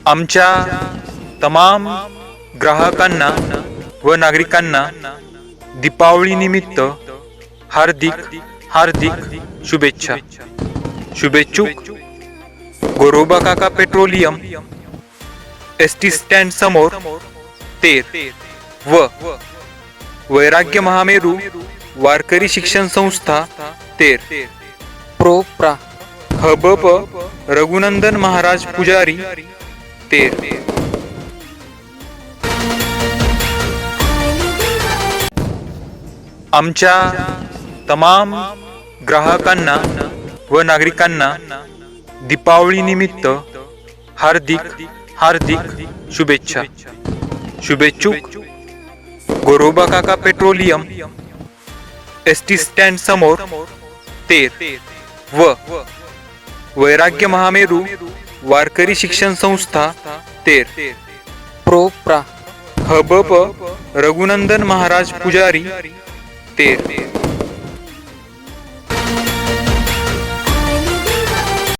आमच्या तमाम ग्राहकांना व नागरिकांना दीपावलीनिमित्त हार्दिक हार्दिक शुभेच्छा. शुभेच्छुक गोरोबा काका पेट्रोलियम, एसटी स्टँड समोर तेर व वैराग्य महामेरू वारकरी शिक्षण संस्था तेर, प्रा हबप रघुनंदन महाराज पुजारी तेर. आमच्या तमाम ग्राहकांना व नागरिकांना दीपावलीनिमित्त हार्दिक हार्दिक शुभेच्छा. शुभेच्छुक गोरोबा काका पेट्रोलियम, एसटी स्टँड समोर तेर व वैराग्य महामेरू वारकरी शिक्षण संस्था तेर, प्रा हबप रघुनंदन महाराज पुजारी तेर.